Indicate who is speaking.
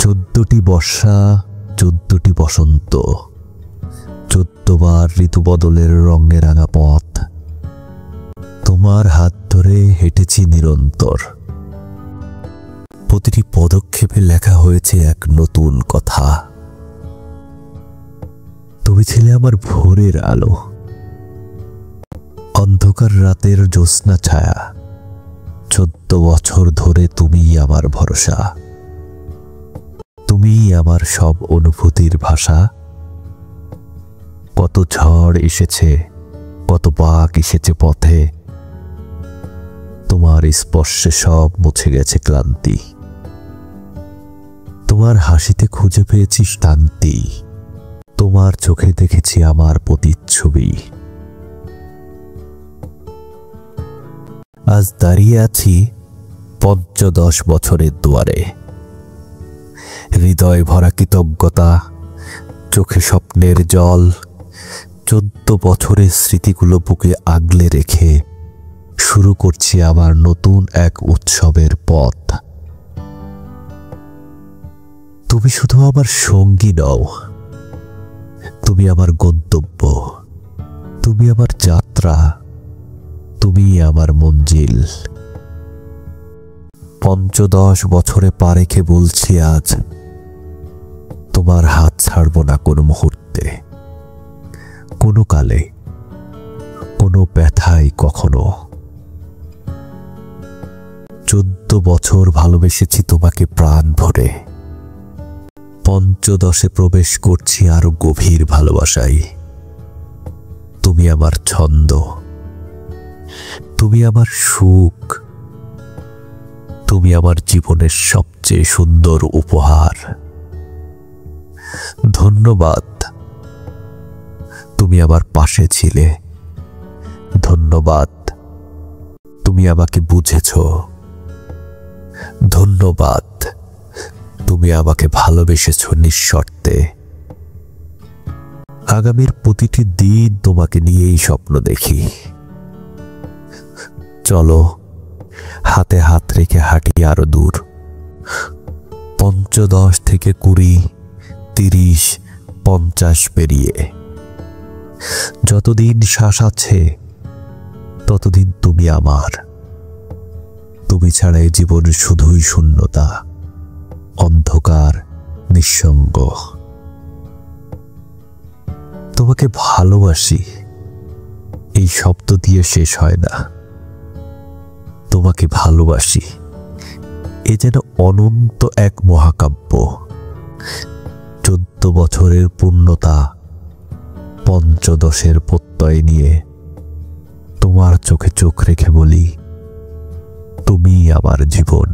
Speaker 1: 14টি বর্ষা, 14টি বসন্ত, 14 বার ঋতু বদলের রঙে রাঙা পথ। তোমার হাত ধরে হেঁটেছি নিরন্তর। প্রতিটি পদক্ষেপে লেখা হয়েছে এক নতুন কথা। তুমি ছিলে আমার ভোরের আলো, অন্ধকার রাতের জ্যোৎস্না ছায়া। 14 বছর ধরে তুমিই আমার ভরসা, তুমিই আমার সব অনুভূতির ভাষা। কত ঝড় এসেছে, কত বাঁক এসেছে পথে, তোমার স্পর্শে সব মুছে গেছে ক্লান্তি। তোমার হাসিতে খুঁজে পেয়েছি শান্তি, তোমার চোখে দেখেছি আমার প্রতিচ্ছবি। আজ দাঁড়িয়ে আছি 15 বছরের দুয়ারে, হৃদয় ভরা কৃতজ্ঞতা, চোখে স্বপ্নের জল। 14 বছরের স্মৃতিগুলো বুকে আগলে রেখে শুরু করছি আবার নতুন এক উৎসবের পথ। তুমি শুধু আমার সঙ্গী নও, তুমি আমার গন্তব্য, তুমি আমার যাত্রা, তুমি আমার মঞ্জিল। 15 বছরে পা রেখে বলছি আজ, তোমার হাত ছাড়ব না কোনো মুহূর্তে, কোনো কালে, কোনো ব্যথায় কখনো। 14 বছর ভালোবেসেছি তোমাকে প্রাণ ভরে, 15 প্রবেশ করছি আরো গভীর ভালোবাসায়। তুমি আমার ছন্দ, তুমি আমার সুখ, তুমি আমার জীবনের সবচেয়ে সুন্দর উপহার। ধন্যবাদ, তুমি আমার পাশে ছিলে। ধন্যবাদ, তুমি আমাকে বুঝেছ। ধন্যবাদ, তুমি আমাকে ভালোবেসেছ নিঃশর্তে। আগামীর প্রতিটি দিন তোমাকে নিয়েই স্বপ্ন দেখি। চলো হাতে হাত রেখে হাঁটি আরো দূর। 15 থেকে 20, 30, 50 পেরিয়ে। যতদিন শ্বাস আছে ততদিন তুমি আমার। তুমি ছাড়া এই জীবন শুধুই শূন্যতা, অন্ধকার, নিঃসঙ্গ। তোমাকে ভালোবাসি এই শব্দ দিয়ে শেষ হয় না। তোমাকে ভালোবাসি এ যেন অনন্ত এক মহাকাব্য। 14 বছরের পূর্ণতা, 15 প্রত্যয় নিয়ে তোমার চোখে চোখ রেখে বলি, তুমিই আমার জীবন।